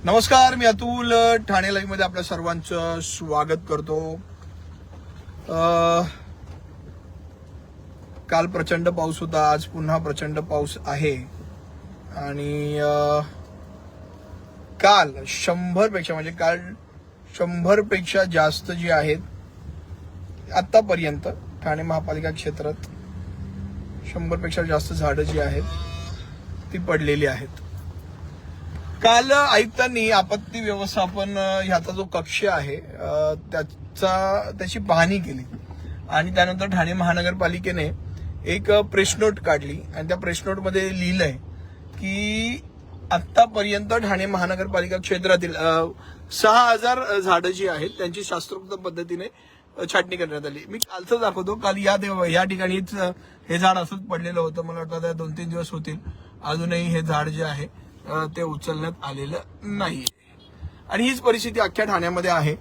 नमस्कार, मी अतुल. ठाणे लाईव्ह मध्ये आपल्या सर्वांचं स्वागत करतो. काल प्रचंड पाऊस होता, आज पुन्हा प्रचंड पाऊस आहे आणि काल 100 पेक्षा जास्त जी आहेत आतापर्यंत ठाणे महापालिका क्षेत्रात 100 पेक्षा जास्त झाडं जी आहेत ती पडलेली आहेत. काल आयुक्तांनी आपत्ती व्यवस्थापन ह्याचा जो कक्ष आहे त्याची पाहणी केली आणि त्यानंतर ठाणे महानगरपालिकेने एक प्रेस नोट काढली आणि त्या प्रेस नोट मध्ये लिहिलंय की आतापर्यंत ठाणे महानगरपालिका क्षेत्रातील 6000 झाडं जी आहेत त्यांची शास्त्रोक्त पद्धतीने छाटणी करण्यात आली. मी कालचं दाखवतो. काल या ठिकाणीच हे झाड असंच पडलेलं होतं. मला वाटतं 2-3 दिवस होतील, अजूनही हे झाड जे आहे ते उचलण्यात आलेलं नाही आणि हीच परिस्थिती अख्ख्या ठाण्यामध्ये आहे.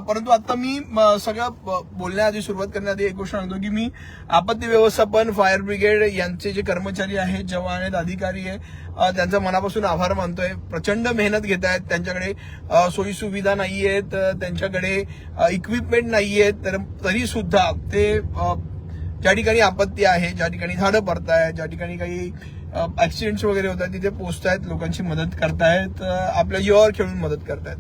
परंतु आता मी सगळं बोलण्याआधी, सुरुवात करण्याआधी एक गोष्ट सांगतो की मी आपत्ती व्यवस्थापन, फायर ब्रिगेड यांचे जे कर्मचारी आहेत, जवान आहेत, अधिकारी आहेत, त्यांचा मनापासून आभार मानतोय. प्रचंड मेहनत घेत आहेत. त्यांच्याकडे सोयी सुविधा नाहीयेत, त्यांच्याकडे इक्विपमेंट नाहीयेत, तरी सुद्धा ते ज्या ठिकाणी आपत्ती आहे, ज्या ठिकाणी झाडं पडतायत, ज्या ठिकाणी काही ऍक्सिडेंट्स वगैरे होत आहेत, तिथे पोहोचतायत, लोकांची मदत करतायत, आपल्या जीवावर खेळून मदत करतायत.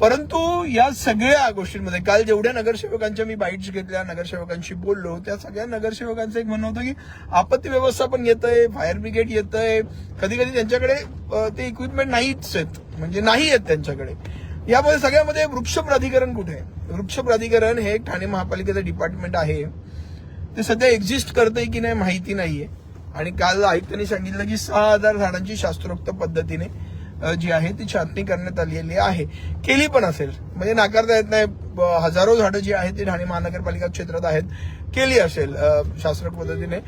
परंतु या सगळ्या गोष्टींमध्ये काल जेवढ्या नगरसेवकांच्या मी बाईट्स घेतल्या, नगरसेवकांशी बोललो, त्या सगळ्या नगरसेवकांचं एक म्हणणं होतं की आपत्ती व्यवस्थापन येतंय, फायर ब्रिगेड येतंय, कधी कधी त्यांच्याकडे ते इक्विपमेंट नाहीच आहेत, म्हणजे नाही आहेत त्यांच्याकडे. यामध्ये सगळ्यामध्ये वृक्ष प्राधिकरण कुठे आहे? वृक्ष प्राधिकरण हे एक ठाणे महापालिकेचं डिपार्टमेंट आहे. ते सध्या एक्झिस्ट करतंय की नाही माहिती नाहीये. आणि काल आयुक्तांनी सांगितलं की 6000 झाडांची शास्त्रोक्त पद्धतीने जी आहे ती छाटणी करण्यात आलेली आहे. केली पण असेल, म्हणजे नाकारता येत नाही. हजारो झाडं जी आहेत ती ठाणे महानगरपालिका क्षेत्रात आहेत, केली असेल शास्त्रोक्त पद्धतीने.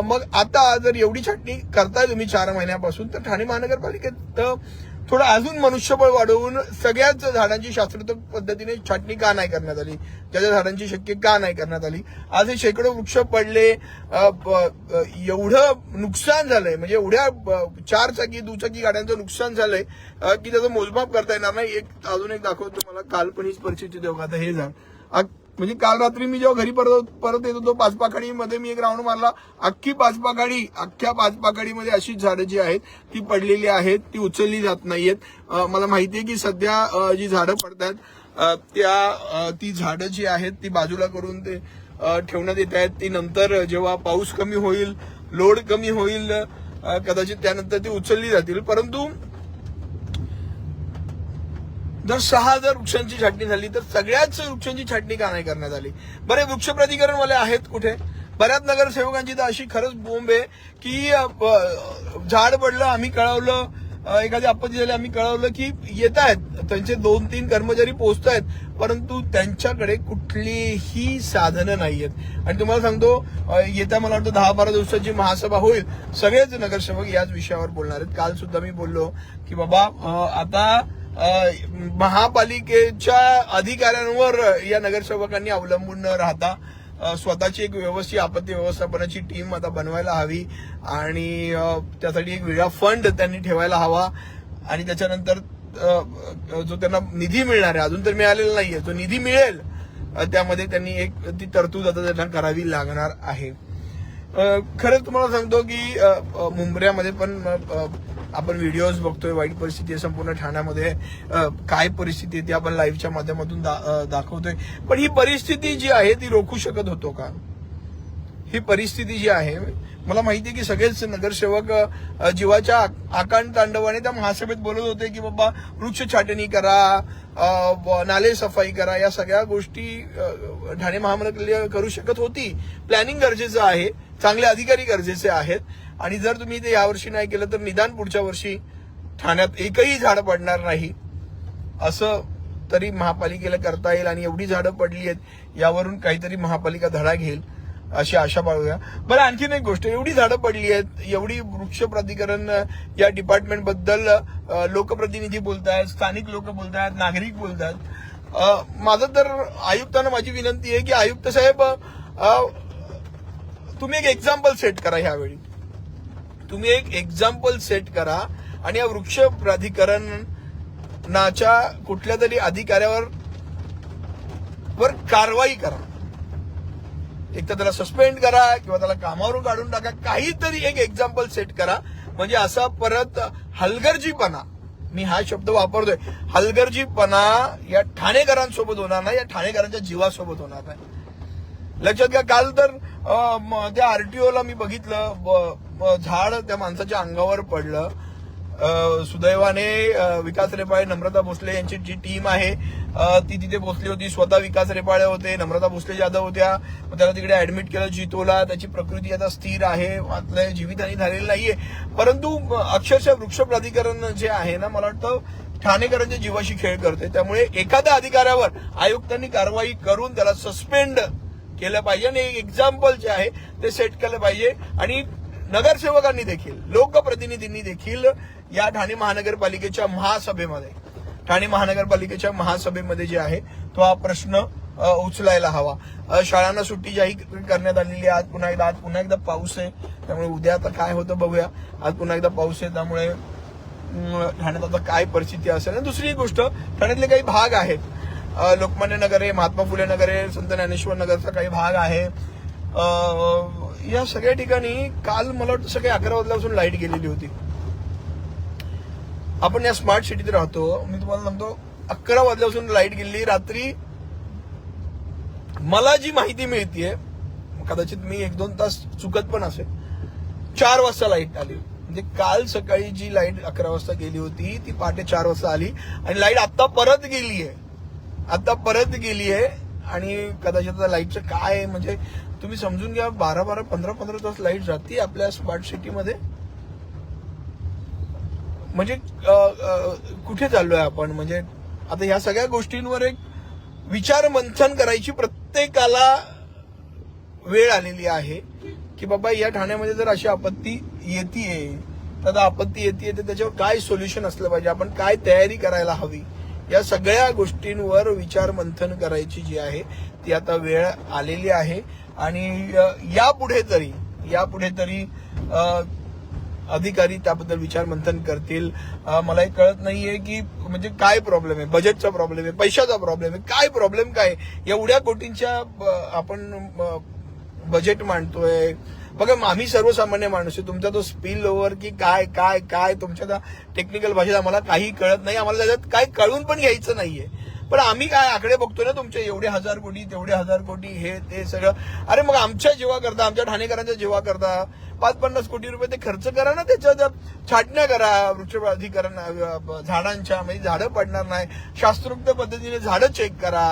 मग आता जर एवढी छाटणी करताय तुम्ही 4 महिन्यापासून, तर ठाणे महानगरपालिकेत थोडं अजून मनुष्यबळ वाढवून सगळ्याच झाडांची शास्त्रोक्त पद्धतीने छाटणी का नाही करण्यात आली, ज्या झाडांची शक्य का नाही करण्यात आली. आज हे शेकडो वृक्ष पडले, एवढं नुकसान झालंय, म्हणजे एवढ्या 4 चाकी दुचाकी गाड्यांचं नुकसान झालंय की त्याचं मोजमाप करता येणार नाही. अजून एक दाखवतो मला. काल पण हीच परिस्थिती देऊ. आता हे झाड, म्हणजे काल रात्री मी जेव्हा घरी परत येत होतो, पाचपाखाडीमध्ये मी एक राऊंड मारला. अख्ख्या पाचपाखाडीमध्ये अशीच झाडं जी आहेत ती पडलेली आहेत, ती उचलली जात नाहीयेत. मला माहितीये की सध्या जी झाडं पडतात ती झाडं जी आहेत ती बाजूला करून ते ठेवण्यात येत आहेत. ती नंतर जेव्हा पाऊस कमी होईल, लोड कमी होईल, कदाचित त्यानंतर ती उचलली जातील. परंतु जर 6000 वृक्षांची छाटणी झाली तर सगळ्याच वृक्षांची छाटणी का नाही करण्यात आली? बरे वृक्ष प्राधिकरणवाले आहेत कुठे? बऱ्याच नगरसेवकांची तर अशी खरंच बोंब आहे की झाड पडलं, आम्ही कळवलं, एखादी आपत्ती झाली, आम्ही कळवलं की येत आहेत, त्यांचे 2-3 कर्मचारी पोहोचतायत, परंतु त्यांच्याकडे कुठलीही साधनं नाहीयेत. आणि तुम्हाला सांगतो, येत्या मला वाटतं 10-12 दिवसाची महासभा होईल, सगळेच नगरसेवक याच विषयावर बोलणार आहेत. काल सुद्धा मी बोललो की बाबा आता महापालिकेच्या अधिकाऱ्यांवर या नगरसेवकांनी अवलंबून न राहता स्वतःची एक व्यवस्थित आपत्ती व्यवस्थापनाची टीम आता बनवायला हवी आणि त्यासाठी एक वेगळा फंड त्यांनी ठेवायला हवा. आणि त्याच्यानंतर जो त्यांना निधी मिळणार आहे, अजून तर मिळालेला नाहीये, तो निधी मिळेल त्यामध्ये त्यांनी एक ती तरतूद आता त्यांना करावी लागणार आहे. खरंच तुम्हाला सांगतो की मुंबऱ्यामध्ये पण आपण व्हिडिओज बघतोय, वाईट परिस्थिती आहे संपूर्ण ठाण्यामध्ये. काय परिस्थिती आहे ती आपण लाईव्हच्या माध्यमातून दाखवतोय. पण ही परिस्थिती जी आहे ती रोखू शकत होतो का? ही परिस्थिती जी आहे, मला माहिती आहे की सगळेच नगरसेवक जीवाच्या आकांतांडवाने त्या महासभेत बोलत होते की बाबा वृक्ष छाटणी करा, नाले सफाई करा, या सगळ्या गोष्टी ठाणे महानगरपालिका करू शकत होती. प्लॅनिंग गरजेचं आहे, चांगले अधिकारी गरजेचे आहेत. आणि जर तुम्ही ते यावर्षी नाही केलं तर निदान पुढच्या वर्षी ठाण्यात एकही झाड पडणार नाही असं तरी महापालिकेला करता येईल. आणि एवढी झाडं पडली आहेत, यावरून काहीतरी महापालिका धडा घेईल अशी आशा बाळगूया. बरं, आणखीन एक गोष्ट, एवढी झाडं पडली आहेत, एवढी वृक्ष प्राधिकरण या डिपार्टमेंट बद्दल लोकप्रतिनिधी बोलतायत, स्थानिक लोक बोलतायत, नागरिक बोलतायत. माझं तर आयुक्तांना माझी विनंती आहे की आयुक्त साहेब, तुम्ही एक एक्झाम्पल सेट करा. ह्यावेळी तुम्ही एक एक्झाम्पल सेट करा आणि या वृक्ष प्राधिकरण नाच्या कुठल्या तरी अधिकाऱ्यावर कारवाई करा. एक तर त्याला सस्पेंड करा किंवा त्याला कामावरून काढून टाका, काहीतरी एक एक्झाम्पल सेट करा. म्हणजे असा परत हलगर्जीपणा, मी हा शब्द वापरतोय, हलगर्जीपणा या ठाणेकरांसोबत होणार नाही, या ठाणेकरांच्या जीवासोबत होणार नाही. लक्षात घ्या. काल तर त्या आरटीओला मी बघितलं, झाड त्या माणसाच्या अंगावर पडलं. सुदैवाने विकास रेपाळे, नम्रता भोसले यांची जी टीम आहे ती तिथे पोहोचली होती. स्वतः विकास रेपाळे होते, नम्रता भोसले जाधव होत्या. त्याला तिकडे ऍडमिट केलं जितोला. त्याची प्रकृती आता स्थिर आहे, जीवितहानी झालेली नाहीये. परंतु अक्षरशः वृक्ष प्राधिकरण जे आहे ना, मला वाटतं ठाणेकरांच्या जीवाशी खेळ करते. त्यामुळे एखाद्या अधिकाऱ्यावर आयुक्तांनी कारवाई करून त्याला सस्पेंड केलं पाहिजे आणि एक एक्झाम्पल जे आहे ते सेट केलं पाहिजे. आणि नगरसेवकांनी देखील, लोकप्रतिनिधींनी देखील या ठाणे महानगरपालिकेच्या महासभेमध्ये जे आहे तो हा प्रश्न उचलायला हवा. शाळांना सुट्टी जाहीर करण्यात आलेली आहे. आज पुन्हा एकदा पाऊस आहे, त्यामुळे उद्या आता काय होतं बघूया. आज पुन्हा एकदा पाऊस आहे, त्यामुळे ठाण्यात आता काय परिस्थिती असेल. आणि दुसरी गोष्ट, ठाण्यातले काही भाग आहेत, लोकमान्य नगर आहे, महात्मा फुले नगर आहे, संत ज्ञानेश्वर नगरचा काही भाग आहे. या सगळ्या ठिकाणी काल मला वाटतं सकाळी 11 वाजल्यापासून लाईट गेलेली होती. आपण या स्मार्ट सिटीत राहतो, मी तुम्हाला सांगतो 11 वाजल्यापासून लाईट गेली. रात्री मला जी माहिती मिळतीये, कदाचित मी 1-2 तास चुकत पण असेल, 4 वाजता लाईट आली. म्हणजे काल सकाळी जी लाईट 11 वाजता गेली होती ती पहाटे 4 वाजता आली आणि लाईट आता परत गेलीये. आणि कदाचित लाईटचं काय, म्हणजे तुम्ही समजून घ्या, 12-12, 15-15 तास लाईट जाते आपल्या स्मार्ट सिटीमध्ये. म्हणजे कुठे चाललोय आपण. म्हणजे आता ह्या सगळ्या गोष्टींवर एक विचार मंथन करायची प्रत्येकाला वेळ आलेली आहे की बाबा या ठाण्यामध्ये जर अशी आपत्ती येतेय तर त्याच्यावर काय सोल्युशन असलं पाहिजे, आपण काय तयारी करायला हवी. या सगळ्या गोष्टींवर विचार मंथन करायची जी आहे ती आता वेळ आलेली आहे. आणि यापुढे तरी अधिकारी त्याबद्दल विचार मंथन करतील. मला हे कळत नाहीये की म्हणजे काय प्रॉब्लेम आहे, बजेटचा प्रॉब्लेम आहे, पैशाचा प्रॉब्लेम आहे, काय प्रॉब्लेम काय. एवढ्या कोटींच्या आपण बजेट मांडतोय. बघा, आम्ही सर्वसामान्य माणूस आहे, तुमचा तो स्पिल ओव्हर की काय तुमच्या त्या टेक्निकल भाषेत आम्हाला काही कळत नाही, आम्हाला त्याच्यात काय कळून पण घ्यायचं नाहीये. पण आम्ही काय आकडे बघतोय ना तुमचे, एवढे 1000 कोटी, तेवढे 1000 कोटी, हे ते सगळं. अरे मग आमच्या जीवा करता, आमच्या ठाणेकरांच्या जीवा करता 5-50 कोटी रुपये ते खर्च करा ना, त्याच्या छाटण्या करा वृक्ष प्राधिकरण झाडांच्या, म्हणजे झाडं पडणार नाही. शास्त्रोक्त पद्धतीने झाडं चेक करा,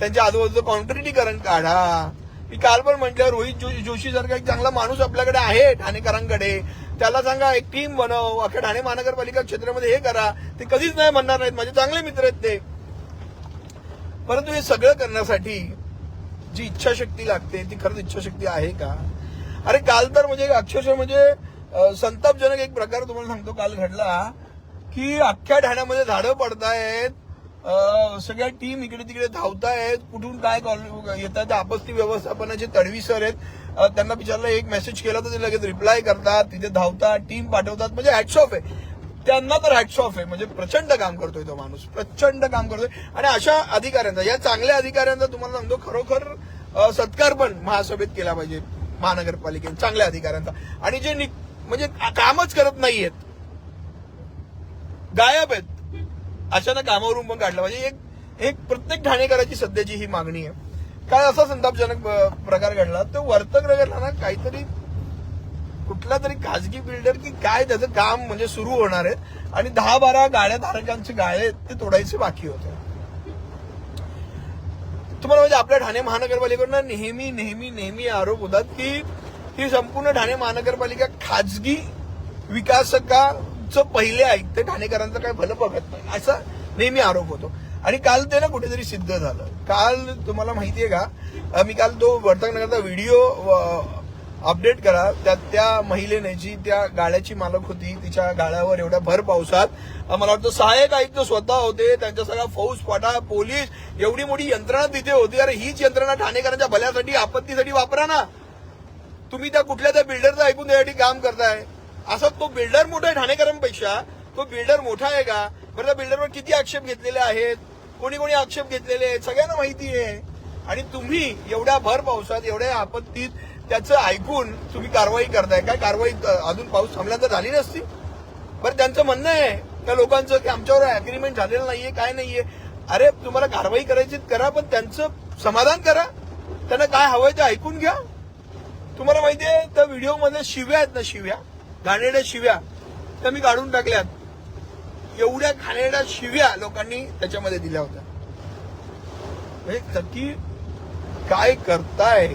त्यांच्या आजूबाजूचं कॉन्क्रिटीकरण काढा. मी काल पण म्हटलं, रोहित जोशी सारखा एक चांगला माणूस आपल्याकडे आहे ठाणेकरांकडे, त्याला सांगा एक टीम बनव, अख्या ठाणे महानगरपालिका क्षेत्रामध्ये हे करा. ते कधीच नाही म्हणणार नाहीत, माझे चांगले मित्र आहेत ते. परंतु हे सगळं करण्यासाठी जी इच्छाशक्ती लागते ती खरंच इच्छाशक्ती आहे का. अरे काल तर म्हणजे अक्षरशः म्हणजे संतापजनक एक प्रकार तुम्हाला सांगतो काल घडला की अख्ख्या ठाण्यामध्ये झाडं पडतायत, सगळ्या टीम इकडे तिकडे धावतायत, कुठून काय येतात. आपत्ती व्यवस्थापनाचे तडवी सर आहेत, त्यांना विचारलं, एक मेसेज केला तर ते लगेच रिप्लाय करतात, तिथे धावतात, टीम पाठवतात. म्हणजे हॅट्स ऑफ आहे त्यांना, तर हॅट्स ऑफ आहे. म्हणजे प्रचंड काम करतोय तो माणूस, प्रचंड काम करतोय. आणि अशा अधिकाऱ्यांचा, या चांगल्या अधिकाऱ्यांचा तुम्हाला सांगतो खरोखर सत्कार पण महासभेत केला पाहिजे, महानगरपालिकेत चांगल्या अधिकाऱ्यांचा. आणि जे म्हणजे कामच करत नाहीयेत, गायब आहेत, अशानं कामावरून पण काढलं पाहिजे. एक प्रत्येक ठाणेकराची सध्याची ही मागणी आहे. काय असा संतापजनक प्रकार घडला, तो वर्तकनगरला ना काहीतरी कुठला तरी खाजगी बिल्डर की काय त्याचं काम म्हणजे सुरू होणार आहे आणि 10-12 गाड्या धारकांचे गाळे ते तोडायचे बाकी होते. तुम्हाला म्हणजे आपल्या ठाणे महानगरपालिकेवर नेहमी आरोप होतात की ही संपूर्ण ठाणे महानगरपालिका खाजगी विकासकाचं पहिले ऐकते, ठाणेकरांचं काय भलं बघत नाही, असा नेहमी आरोप होतो. आणि काल ते ना कुठेतरी सिद्ध झालं. काल तुम्हाला माहितीये का, मी काल तो वर्तकनगरचा व्हिडिओ अपडेट करा, त्या महिलेने जी त्या गाड्याची मालक होती, तिच्या गाड्यावर एवढ्या भर पावसात मला वाटतं सहाय्यक आयुक्त स्वतः होते, त्यांच्या सगळा फौज फाटा, पोलीस, एवढी मोठी यंत्रणा तिथे होती. अरे हीच यंत्रणा ठाणेकरांच्या भल्यासाठी, आपत्तीसाठी वापरा ना. तुम्ही त्या कुठल्या त्या बिल्डरचं ऐकून त्यासाठी काम करताय. असं तो बिल्डर मोठा आहे ठाणेकरांपेक्षा, तो बिल्डर मोठा आहे का. बरं त्या बिल्डरवर किती आक्षेप घेतलेले आहेत, कोणी कोणी आक्षेप घेतलेले आहेत सगळ्यांना माहिती आहे. आणि तुम्ही एवढ्या भर पावसात एवढ्या आपत्तीत त्याचं ऐकून तुम्ही कारवाई करताय. काय कारवाई अजून पाऊस थांबल्यानंतर झाली नसती? बरं त्यांचं म्हणणं आहे त्या लोकांचं की आमच्यावर अग्रीमेंट झालेलं नाहीये, काय नाहीये. अरे तुम्हाला कारवाई करायची करा, पण त्यांचं समाधान करा. त्यांना काय हवंय ते ऐकून घ्या. तुम्हाला माहितीये त्या व्हिडिओमध्ये शिव्या आहेत ना, शिव्या, घाणेरड्या शिव्या, त्या मी काढून टाकल्यात. एवढ्या घाणेरड्या शिव्या लोकांनी त्याच्यामध्ये दिल्या होत्या. म्हणजे नक्की काय करताय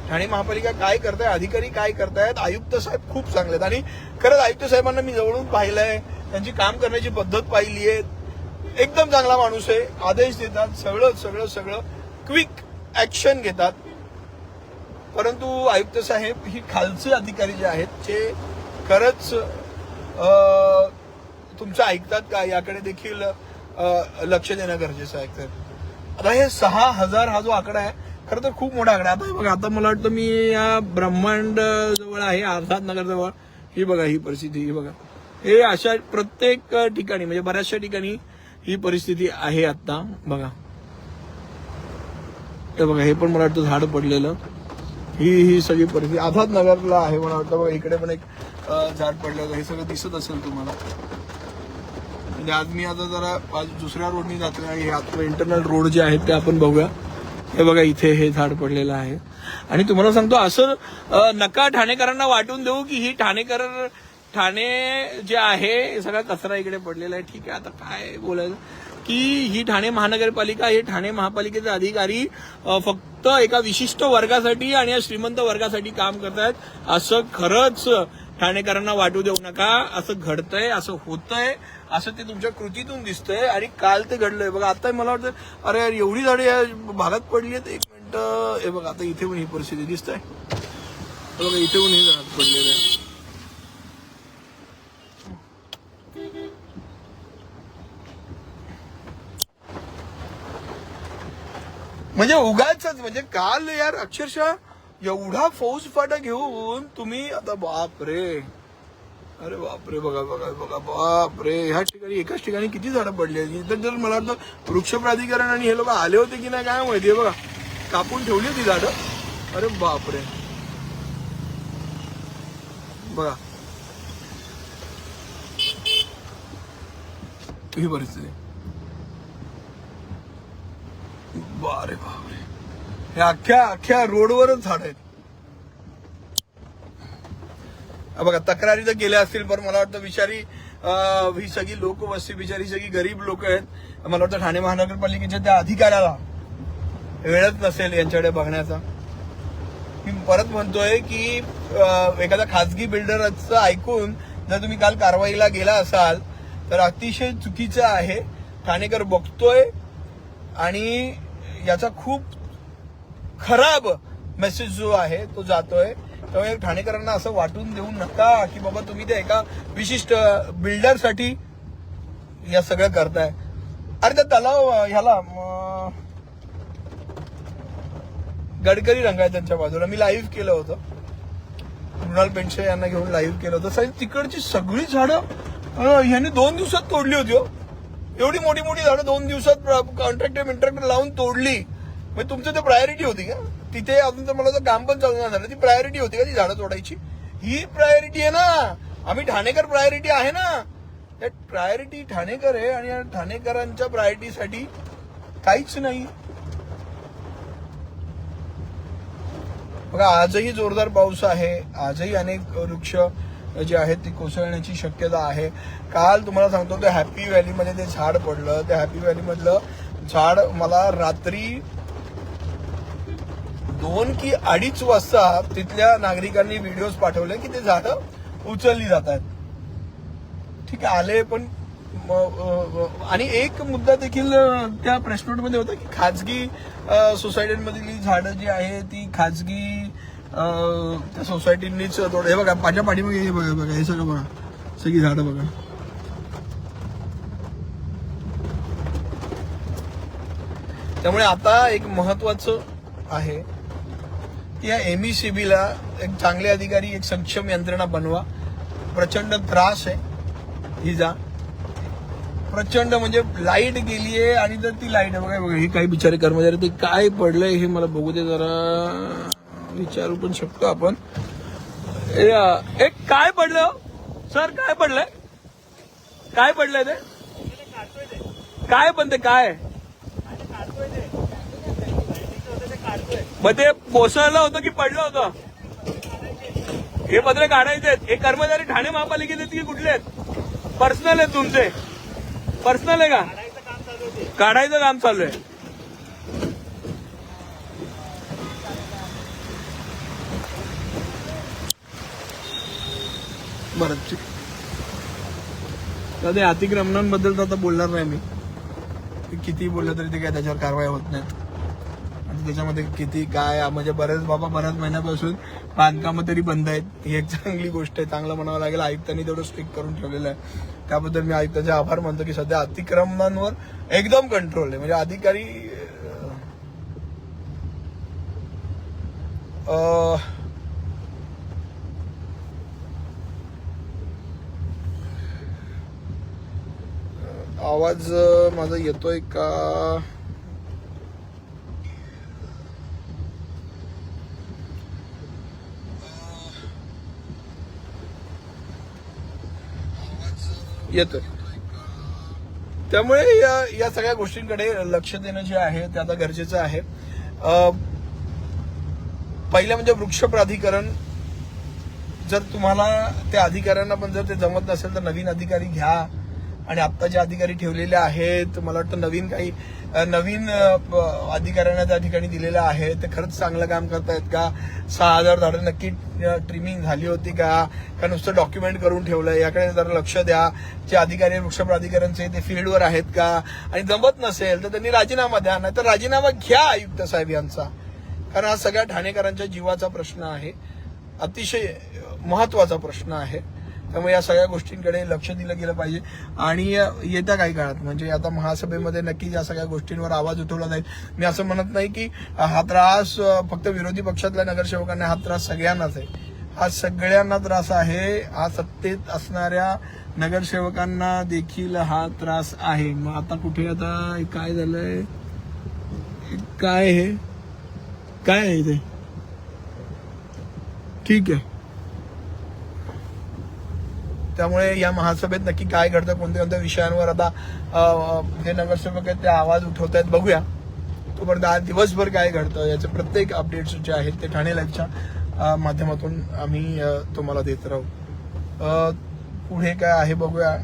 ठाणे महापालिका, काय करताय अधिकारी, काय करतायत. आयुक्त साहेब खूप चांगले आहेत आणि खरंच आयुक्त साहेबांना मी जवळून पाहिलंय, त्यांची काम करण्याची पद्धत पाहिली आहे. एकदम चांगला माणूस आहे. आदेश देतात, सगळं क्विक ऍक्शन घेतात. परंतु आयुक्त साहेब ही खालचे अधिकारी जे आहेत ते खरंच तुमचं ऐकतात का याकडे देखील लक्ष देणं गरजेचं आहे. आता हे 6,000 हा जो आकडा आहे खरं तर खूप मोठा आकडा. आता बघा, आता मला वाटतं मी या ब्रह्मांड जवळ आहे, आझाद नगर जवळ, ही बघा ही परिस्थिती, ही बघा, हे अशा प्रत्येक ठिकाणी म्हणजे बऱ्याचशा ठिकाणी ही परिस्थिती आहे. आता बघा, हे बघा, हे पण मला वाटतं झाड पडलेलं, ही सगळी परिस्थिती आझाद नगरला आहे. मला वाटतं बघा इकडे पण एक झाड पडलेलं, हे सगळं दिसत असेल तुम्हाला. म्हणजे आज मी आता जरा दुसऱ्या रोडनी जातोय आणि हे आता इंटरनल रोड जे आहेत ते आपण बघूया. हे बघा इथे हे झाड पडलेलं आहे. आणि तुम्हाला सांगतो असं नका ठाणेकरांना वाटून देऊ की ही ठाणे जे आहे सगळा कचरा इकडे पडलेला आहे. ठीक आहे, आता काय बोलायचं की ही ठाणे महानगरपालिका, हे ठाणे महापालिकेचे अधिकारी फक्त एका विशिष्ट वर्गासाठी आणि या श्रीमंत वर्गासाठी काम करतायत असं खरंच ठाणेकरांना वाटू देऊ नका. असं घडतंय, असं होतंय, असं ते तुमच्या कृतीतून दिसतंय. आणि काल ते घडलंय बघा. आता मला वाटतं अरे यार एवढी झाडे या भागात पडली आहेत. एक मिनिट, हे बघा आता इथे पण ही परिस्थिती दिसतंय. बघा इथे पण हे झाड पडलेलं आहे. म्हणजे उगाचच, म्हणजे काल यार अक्षरशः एवढा फौज फाटा घेऊन तुम्ही आता बापरे, अरे बापरे, बघा बघा बघा, बापरे, ह्या ठिकाणी एकाच ठिकाणी किती झाडं पडली आहेत. इथं जर मला वाटतं वृक्ष प्राधिकरण आणि हे लोक आले होते की नाही काय माहिती. बघा कापून ठेवली होती झाडं. अरे बापरे, बघा ही परिस्थिती. बारे बापरे, हे अख्ख्या रोडवरच झाड आहेत. बघा तक्रारी तर गेल्या असतील, पण मला वाटतं बिचारी ही सगळी लोकवस्ती, बिचारी सगळी गरीब लोक आहेत. मला वाटतं ठाणे महानगरपालिकेच्या त्या अधिकाऱ्याला वेळच नसेल यांच्याकडे बघण्याचा. मी परत म्हणतोय की एखादा खासगी बिल्डरचं ऐकून जर तुम्ही काल कारवाईला गेला असाल तर अतिशय चुकीचं आहे. ठाणेकर बघतोय आणि याचा खूप खराब मेसेज जो आहे तो जातोय. त्यामुळे ठाणेकरांना असं वाटून देऊ नका की बाबा तुम्ही ते एका विशिष्ट बिल्डरसाठी या सगळं करताय. अरे त्या तलाव ह्याला गडकरी रंग आहे त्यांच्या बाजूला, मी लाईव्ह केलं होतं, मृणाल पेंडसे यांना घेऊन लाईव्ह केलं होतं. साहेब तिकडची सगळी झाडं ह्यांनी 2 दिवसात तोडली होती. हो, एवढी मोठी मोठी झाडं 2 दिवसात कॉन्ट्रॅक्टर लावून तोडली. म्हणजे तुमचं ते प्रायोरिटी होती का तिथे? अजून तर मला तर काम पण चालू नाही झालं. ती प्रायोरिटी होती का ती झाडं तोडायची? ही प्रायोरिटी आहे ना, आम्ही ठाणेकर प्रायोरिटी आहे ना. त्या प्रायोरिटी ठाणेकर आहे आणि या ठाणेकरांच्या प्रायोरिटीसाठी काहीच नाही. बघा आजही जोरदार पाऊस आहे, आजही अनेक वृक्ष जे आहेत ती कोसळण्याची शक्यता आहे. काल तुम्हाला सांगतो त्या हॅपी व्हॅलीमध्ये ते झाड पडलं. त्या हॅपी व्हॅलीमधलं झाड मला रात्री 2 की 2:30 वाजता तिथल्या नागरिकांनी व्हिडिओज पाठवले की ते झाडं उचलली जात आहेत. ठीक आहे, आले पण. आणि एक मुद्दा देखील त्या प्रेस नोटमध्ये होता की खाजगी सोसायटीमधली झाडं जी आहे ती खाजगी त्या सोसायटींनीच थोडं. हे बघा माझ्या पाठीमागे हे बघा बघा, हे सगळं बघा, सगळी झाडं बघा. त्यामुळे आता एक महत्वाचं आहे की या एमईसीबीला एक चांगले अधिकारी, एक सक्षम यंत्रणा बनवा. प्रचंड त्रास आहे ही जा प्रचंड म्हणजे लाईट गेलीये आणि जर ती लाईट बघा बघा हे काही बिचारे कर्मचारी ते काय पडलंय हे मला बघू दे जरा विचारू पण शकतो आपण. एक काय पडलं सर काय पडलंय काय पडलंय ते काय पण ते काय मग ते कोसळलं होतं की पडलं होतं हे पत्रे काढायचे आहेत. हे कर्मचारी ठाणे महापालिकेचे की कुठले आहेत पर्सनल आहेत तुमचे पर्सनल आहे का काढायचं काम चालू आहे. बरं तर ते अतिक्रमणांबद्दल तर आता बोलणार नाही मी. किती बोललं तरी ते काय त्याच्यावर कारवाई होत नाहीत आणि त्याच्यामध्ये किती काय म्हणजे बऱ्याच महिन्यापासून बांधकामं तरी बंद आहेत. ही एक चांगली गोष्ट आहे. चांगलं म्हणावं लागेल आयुक्तांनी तेवढं स्ट्रिक्ट करून ठेवलेलं आहे. त्याबद्दल मी आयुक्तांचे आभार मानतो की सध्या अतिक्रमणांवर एकदम कंट्रोल आहे. म्हणजे अधिकारी आवाज माझा येतोय का येतोय. त्यामुळे या सगळ्या गोष्टींकडे लक्ष देणं जे आहे ते आता गरजेचं आहे. पहिलं म्हणजे वृक्ष प्राधिकरण जर तुम्हाला त्या अधिकाऱ्यांना पण जर ते जमत नसेल तर नवीन अधिकारी घ्या आणि आता जे अधिकारी ठेवलेले आहेत मला वाटतं नवीन अधिकाऱ्यांना त्या ठिकाणी दिलेलं आहे ते खरंच चांगलं काम करतायत का 6,000 झाडं नक्की ट्रिमिंग झाली होती का नुसतं डॉक्युमेंट करून ठेवलंय याकडे जरा लक्ष द्या. जे अधिकारी वृक्ष प्राधिकरणचे ते फील्डवर आहेत का आणि जमत नसेल तर त्यांनी राजीनामा द्या नाहीतर राजीनामा घ्या आयुक्त साहेब यांचा. कारण हा सगळ्या ठाणेकरांच्या जीवाचा प्रश्न आहे अतिशय महत्वाचा प्रश्न आहे. त्यामुळे या सगळ्या गोष्टींकडे लक्ष दिलं गेलं पाहिजे आणि येत्या काही काळात म्हणजे आता महासभेमध्ये नक्कीच या सगळ्या गोष्टींवर आवाज उठवला जाईल. मी असं म्हणत नाही की हा त्रास फक्त विरोधी पक्षातल्या नगरसेवकांना हा त्रास सगळ्यांनाच आहे. हा सगळ्यांना त्रास आहे. हा सत्तेत असणाऱ्या नगरसेवकांना देखील हा त्रास आहे. मग आता कुठे आता काय झालंय काय हे काय आहे ते ठीक आहे. त्यामुळे या महासभेत नक्की काय घडतं कोणत्या विषयांवर आता जे नगरसेवक आहेत ते आवाज उठवत आहेत बघूया. तोपर्यंत आज दिवसभर काय घडतं याचे प्रत्येक अपडेट्स जे आहेत ते ठाणे लाईव्हच्या माध्यमातून आम्ही तुम्हाला देत राहू. पुढे काय आहे बघूया.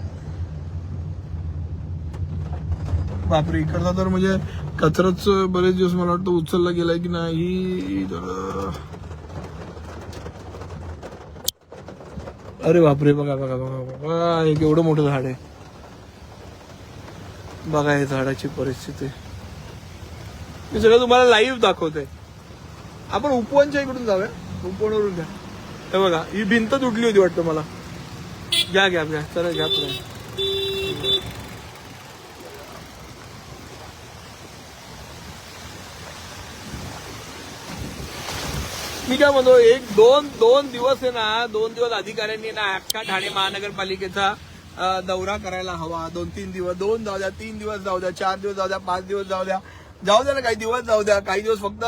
बापरे इकडचा तर म्हणजे कचराच बरेच दिवस मला वाटतं उचलला गेलाय की नाही. अरे बापरे बघा बघा बघा बघा एक एवढं मोठं झाड आहे बघा हे झाडाची परिस्थिती मी सगळं तुम्हाला लाईव्ह दाखवतोय. आपण उपवनच्या इकडून जाऊया उपवनवरून घ्या. हे बघा ही भिंत तुटली होती वाटतं मला. घ्या घ्या घ्या चला घ्या तुम्ही. मी काय म्हणतो एक दोन दिवस आहे ना 2 दिवस अधिकाऱ्यांनी ना अख्ख्या ठाणे महानगरपालिकेचा दौरा करायला हवा. 2-3 दिवस 2 जाऊ द्या 3 दिवस जाऊ द्या 4 दिवस जाऊ द्या 5 दिवस जाऊ द्या ना काही दिवस जाऊ द्या. काही दिवस फक्त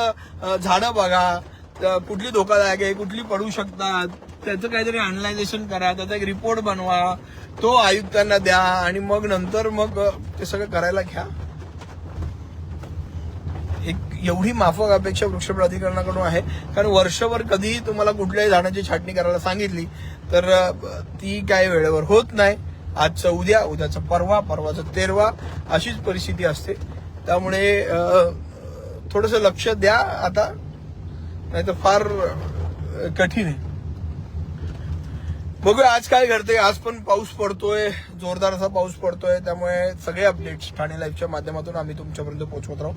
झाडं बघा कुठली धोकादायक आहे कुठली पडू शकतात त्याचं काहीतरी अॅनलायझेशन करा त्याचा एक रिपोर्ट बनवा तो आयुक्तांना द्या आणि मग नंतर मग ते सगळं करायला घ्या. एक एवढी माफक अपेक्षा वृक्ष प्राधिकरणाकडून आहे कारण वर्षभर कधीही तुम्हाला कुठल्याही झाडाची छाटणी करायला सांगितली तर ती काय वेळेवर होत नाही. आजचं उद्या उद्याचं परवाचं 13 अशीच परिस्थिती असते. त्यामुळे थोडंसं लक्ष द्या आता नाही तर फार कठीण आहे. बघूया आज काय घडतंय. आज पण पाऊस पडतोय जोरदार असा पाऊस पडतोय. त्यामुळे सगळे अपडेट्स ठाणे लाईव्हच्या माध्यमातून आम्ही तुमच्यापर्यंत पोहोचवत राहू.